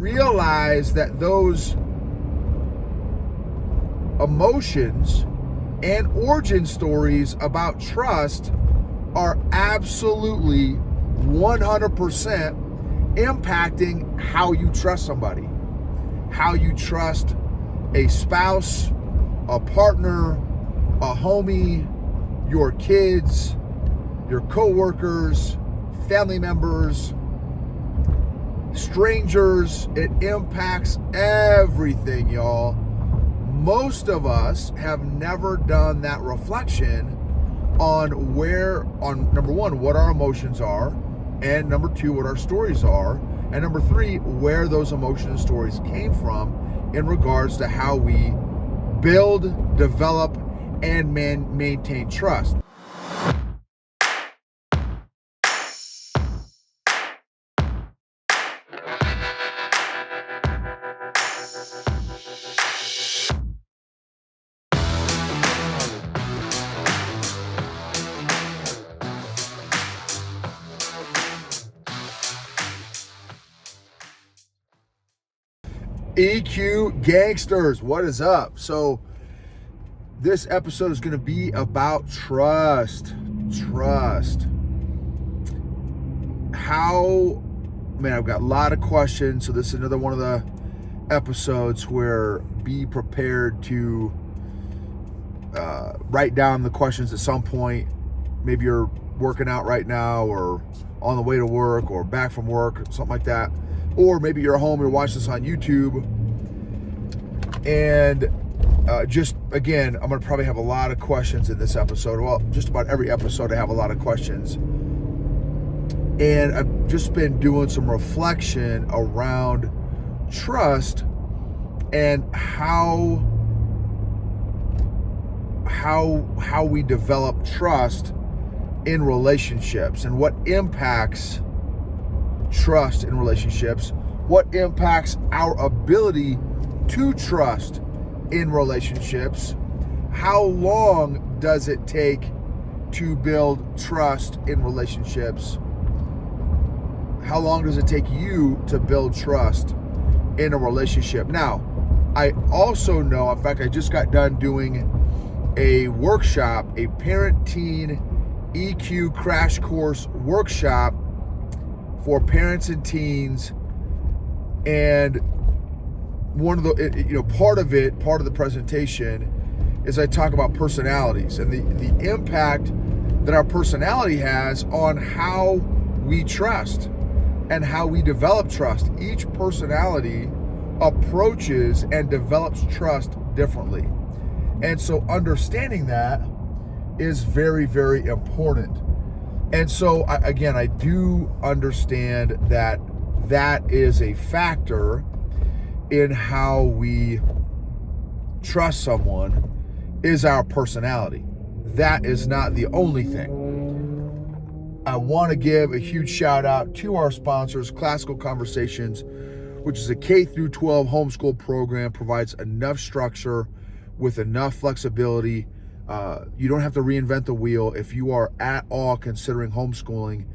realize that those emotions and origin stories about trust are absolutely 100% impacting how you trust somebody, how you trust a spouse, a partner, a homie, your kids, your coworkers, family members, strangers. It impacts everything, y'all. Most of us have never done that reflection on number one, what our emotions are, and number two, what our stories are, and number three, where those emotions and stories came from in regards to how we build, develop, and maintain trust. EQ gangsters, what is up? So this episode is going to be about trust. I've got a lot of questions. So this is another one of the episodes where be prepared to write down the questions at some point. Maybe you're working out right now, or on the way to work, or back from work, something like that. Or maybe you're at home, you're watching this on YouTube. And again, I'm going to probably have a lot of questions in this episode. Well, just about every episode I have a lot of questions. And I've just been doing some reflection around trust and how we develop trust in relationships, and what impacts trust in relationships, what impacts our ability to trust in relationships, how long does it take to build trust in relationships, how long does it take you to build trust in a relationship. Now, I also know, in fact, I just got done doing a workshop, a parent-teen EQ crash course workshop for parents and teens, and one of the part of the presentation is I talk about personalities and the impact that our personality has on how we trust and how we develop trust. Each personality approaches and develops trust differently, and so understanding that is very, very important. And so, I do understand that is a factor in how we trust someone, is our personality. That is not the only thing. I want to give a huge shout out to our sponsors, Classical Conversations, which is a K-12 homeschool program, provides enough structure with enough flexibility. You don't have to reinvent the wheel. If you are at all considering homeschooling,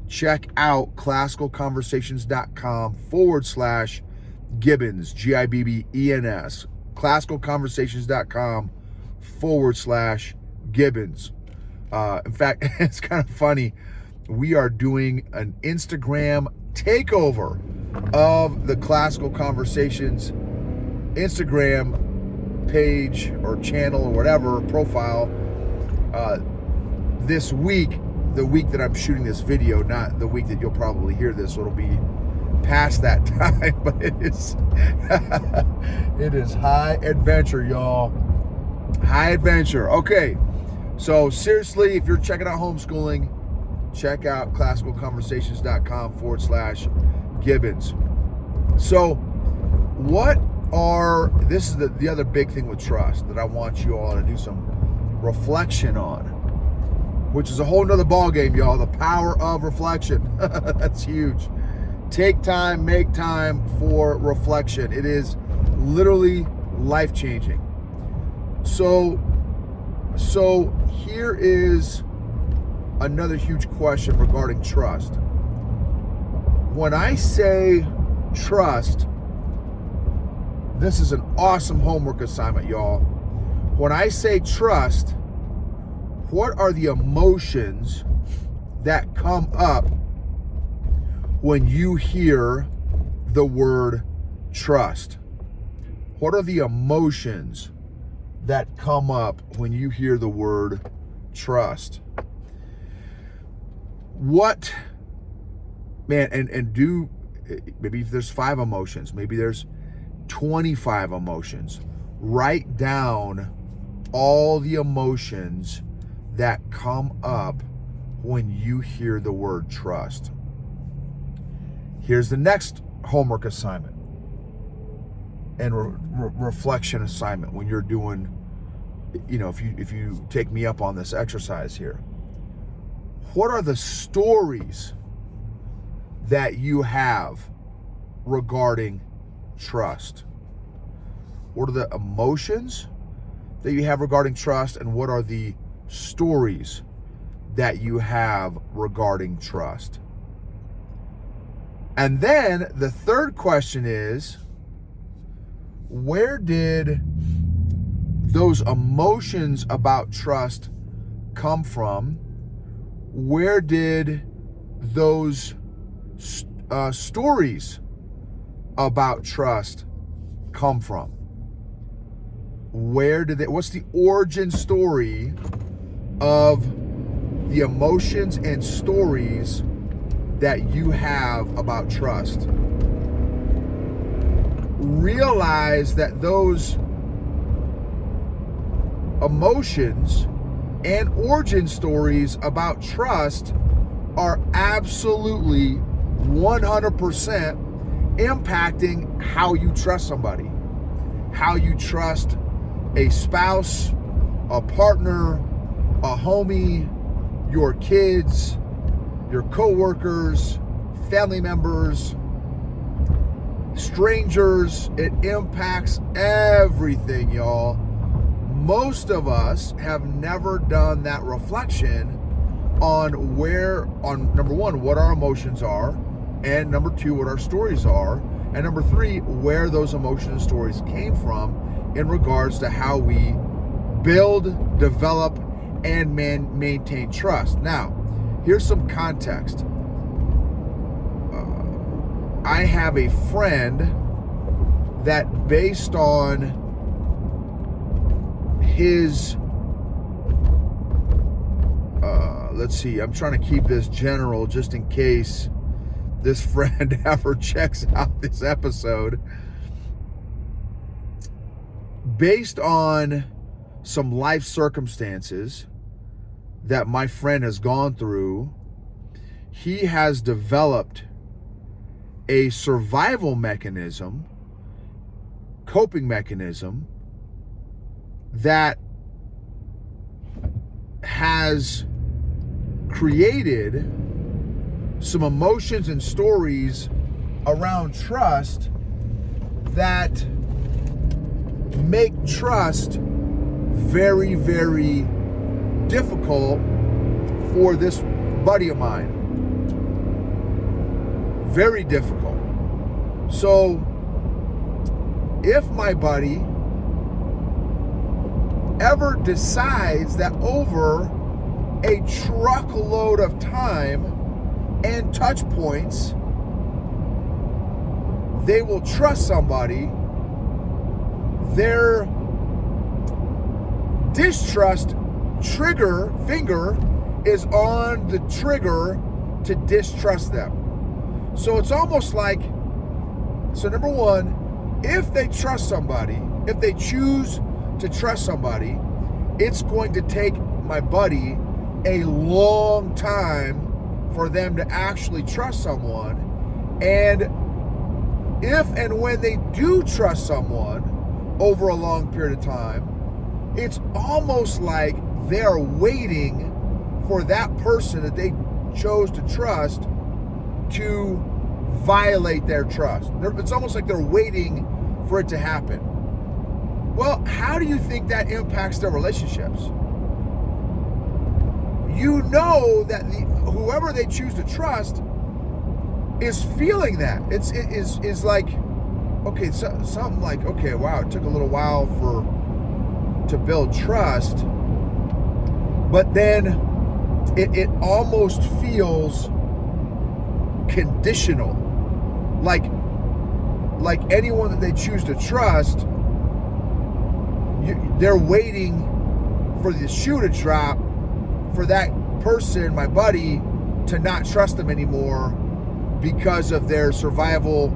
check out classicalconversations.com/Gibbons, Gibbens, classicalconversations.com/Gibbons. In fact, it's kind of funny. We are doing an Instagram takeover of the Classical Conversations Instagram page or channel or whatever, profile, this week, the week that I'm shooting this video, not the week that you'll probably hear this, so it'll be past that time, but it is high adventure, y'all. High adventure. Okay, so seriously, if you're checking out homeschooling, check out classicalconversations.com/Gibbons. So this is the other big thing with trust that I want you all to do some reflection on, which is a whole nother ball game, y'all. The power of reflection. That's huge. Take time, make time for reflection. It is literally life-changing. So here is another huge question regarding trust. When I say trust, This is an awesome homework assignment, y'all. When I say trust, what are the emotions that come up when you hear the word trust? What are the emotions that come up when you hear the word trust? What, man, and do, maybe if there's 5 emotions, maybe there's 25 emotions. Write down all the emotions that come up when you hear the word trust. Here's the next homework assignment and reflection assignment when you're doing, if you take me up on this exercise here. What are the stories that you have regarding trust? What are the emotions that you have regarding trust, and what are the stories that you have regarding trust? And then the third question is, where did those emotions about trust come from? Where did those stories about trust come from? What's the origin story of the emotions and stories that you have about trust? Realize that those emotions and origin stories about trust are absolutely 100% impacting how you trust somebody, how you trust a spouse, a partner, a homie, your kids, your coworkers, family members, strangers. It impacts everything, y'all. Most of us have never done that reflection on number one, what our emotions are, and number two, what our stories are, and number three, where those emotions and stories came from in regards to how we build, develop, and maintain trust. Now, here's some context. I have a friend that, based on his, let's see, I'm trying to keep this general just in case this friend ever checks out this episode. Based on some life circumstances that my friend has gone through, he has developed a survival mechanism, coping mechanism, that has created some emotions and stories around trust that make trust very, very difficult for this buddy of mine. Very difficult. So if my buddy ever decides that over a truckload of time and touch points, they will trust somebody, their distrust finger is on the trigger to distrust them. So it's almost like, number one, if they trust somebody, if they choose to trust somebody, it's going to take my buddy a long time for them to actually trust someone. And if and when they do trust someone over a long period of time, it's almost like they're waiting for that person that they chose to trust to violate their trust. It's almost like they're waiting for it to happen. Well, how do you think that impacts their relationships? You know that whoever they choose to trust is feeling that. It's like okay, so something like, okay, wow, it took a little while to build trust, but then it almost feels conditional, like anyone that they choose to trust, they're waiting for the shoe to drop for that person, my buddy, to not trust them anymore because of their survival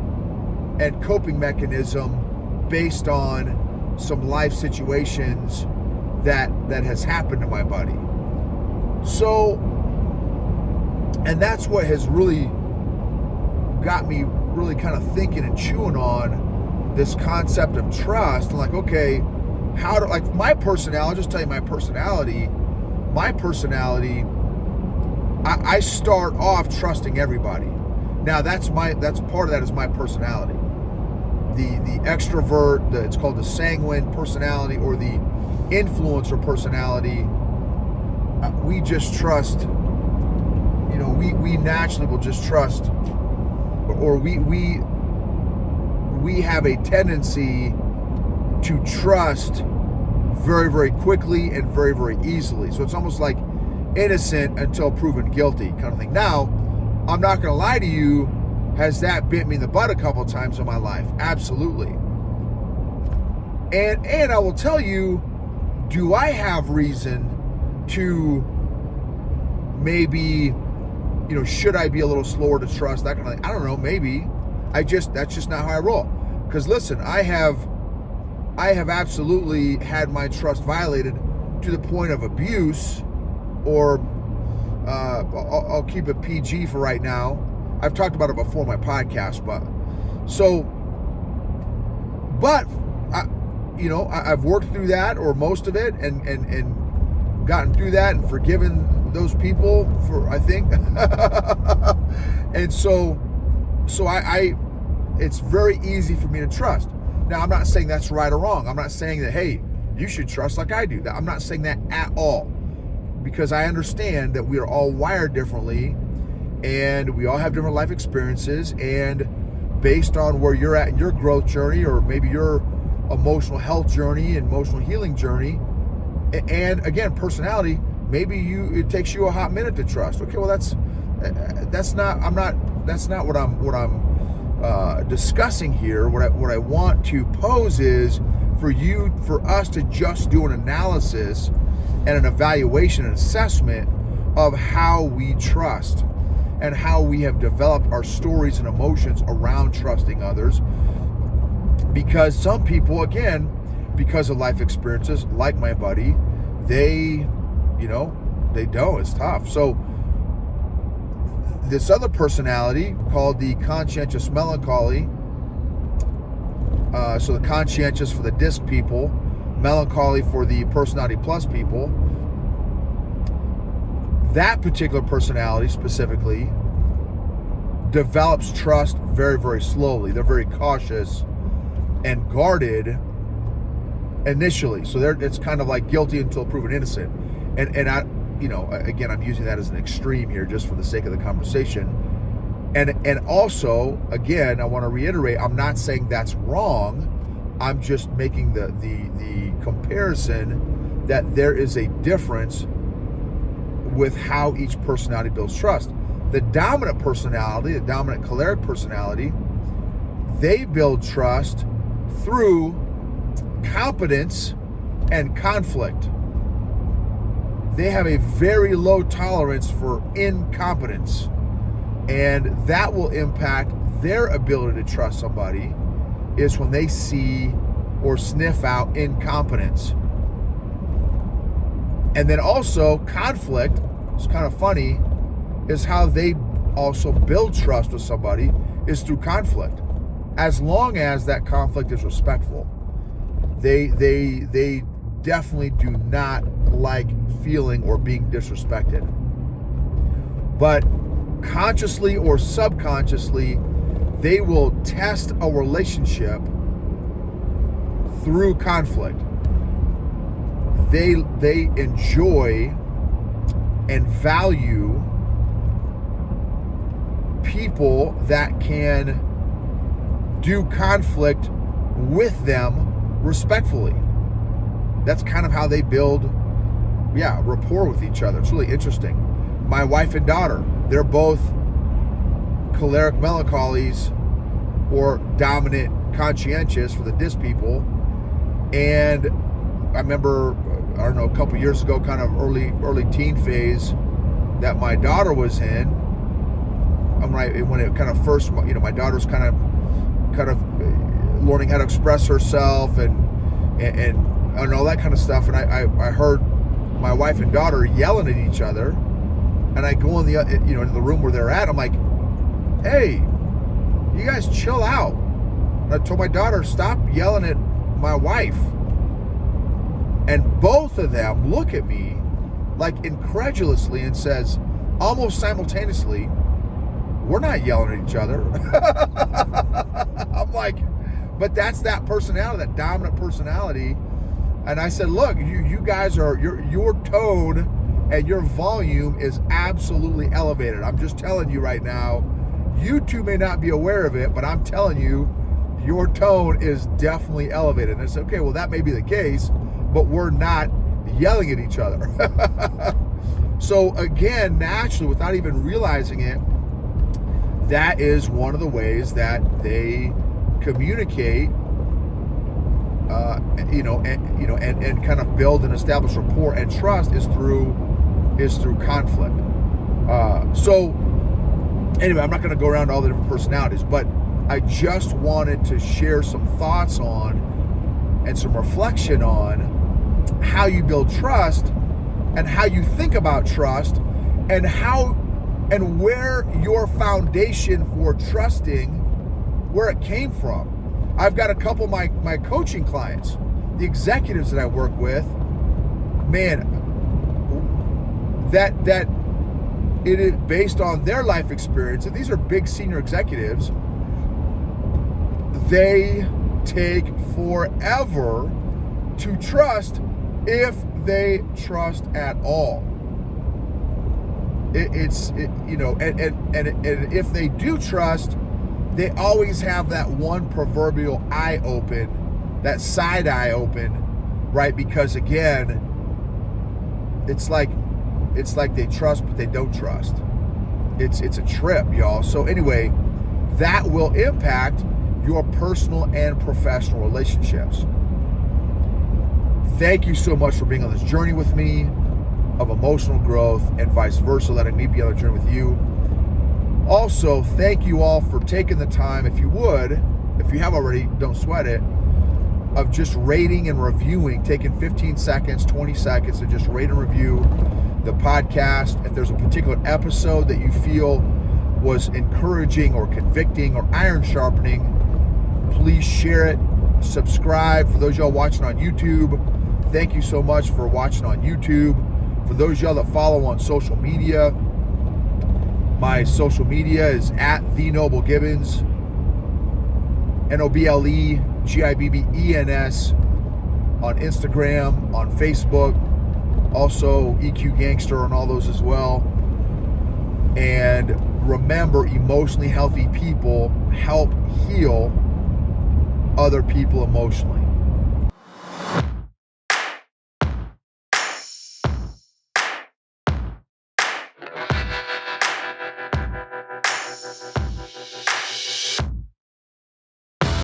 and coping mechanism based on some life situations that has happened to my buddy. So, and that's what has really got me really kind of thinking and chewing on this concept of trust. I'm like, okay, how do, like, my personality, I'll just tell you my personality, I start off trusting everybody. Now that's part of that is my personality. The extrovert, it's called the sanguine personality, or the influencer personality. We just trust, we naturally will just trust, or we have a tendency to trust very, very quickly and very, very easily. So it's almost like innocent until proven guilty kind of thing. Now, I'm not going to lie to you, has that bit me in the butt a couple of times in my life? Absolutely. And I will tell you, do I have reason to maybe, should I be a little slower to trust, that kind of thing? I don't know, maybe. That's just not how I roll. Because listen, I have absolutely had my trust violated to the point of abuse, or I'll keep it PG for right now. I've talked about it before in my podcast, I've worked through that, or most of it, and gotten through that and forgiven those people for, I think. And so it's very easy for me to trust. Now, I'm not saying that's right or wrong. I'm not saying that, hey, you should trust like I do. I'm not saying that at all, because I understand that we are all wired differently, and we all have different life experiences, and based on where you're at in your growth journey, or maybe your emotional health journey and emotional healing journey, and again, personality, maybe it takes you a hot minute to trust. Okay, well, that's not what I'm discussing here. What I want to pose is for us to just do an analysis and an evaluation and assessment of how we trust and how we have developed our stories and emotions around trusting others. Because some people, again, because of life experiences, like my buddy, they don't. It's tough. So this other personality, called the conscientious melancholy, so the conscientious for the disc people, melancholy for the personality plus people, that particular personality specifically develops trust very, very slowly. They're very cautious and guarded initially. So it's kind of like guilty until proven innocent. And I, again, I'm using that as an extreme here just for the sake of the conversation. And also, again, I want to reiterate, I'm not saying that's wrong. I'm just making the comparison that there is a difference with how each personality builds trust. The dominant personality, the dominant choleric personality, they build trust through competence and conflict. They have a very low tolerance for incompetence, and that will impact their ability to trust somebody is when they see or sniff out incompetence. And then also conflict, it's kind of funny, is how they also build trust with somebody is through conflict. As long as that conflict is respectful. They definitely do not like feeling or being disrespected. But consciously or subconsciously, they will test a relationship through conflict. They enjoy and value people that can do conflict with them respectfully. That's kind of how they build, rapport with each other. It's really interesting. My wife and daughter, they're both choleric melancholies or dominant conscientious for the dis people. And I remember, a couple years ago, kind of early teen phase that my daughter was in. When it kind of first, my daughter's kind of learning how to express herself and all that kind of stuff. And I heard my wife and daughter yelling at each other, and I go into the room where they're at. I'm like, hey, you guys chill out. And I told my daughter, stop yelling at my wife. And both of them look at me like incredulously and says, almost simultaneously, we're not yelling at each other. I'm like, but that's that personality, that dominant personality. And I said, look, you guys are, your tone and your volume is absolutely elevated. I'm just telling you right now, you two may not be aware of it, but I'm telling you, your tone is definitely elevated. And I said, okay, well, that may be the case, but we're not yelling at each other. So again, naturally, without even realizing it, that is one of the ways that they communicate, and kind of build and establish rapport and trust is through conflict. So anyway, I'm not going to go around to all the different personalities, but I just wanted to share some thoughts on and some reflection on how you build trust and how you think about trust and where your foundation for trusting, where it came from. I've got a couple of my coaching clients, the executives that I work with, man, that it is based on their life experience, and these are big senior executives, they take forever to trust, if they trust at all. And if they do trust, they always have that one proverbial eye open, that side eye open, right? Because again, it's like they trust, but they don't trust. It's a trip, y'all. So anyway, that will impact your personal and professional relationships. Thank you so much for being on this journey with me of emotional growth and vice versa, letting me be on a journey with you. Also, thank you all for taking the time, if you have already, don't sweat it, of just rating and reviewing, taking 15 seconds, 20 seconds to just rate and review the podcast. If there's a particular episode that you feel was encouraging or convicting or iron sharpening, please share it. Subscribe. For those y'all watching on YouTube, thank you so much for watching on YouTube. For those y'all that follow on social media, my social media is at The Noble Gibbons, NOBLEGIBBENS, on Instagram, on Facebook, also EQ Gangster on all those as well. And remember, emotionally healthy people help heal other people emotionally.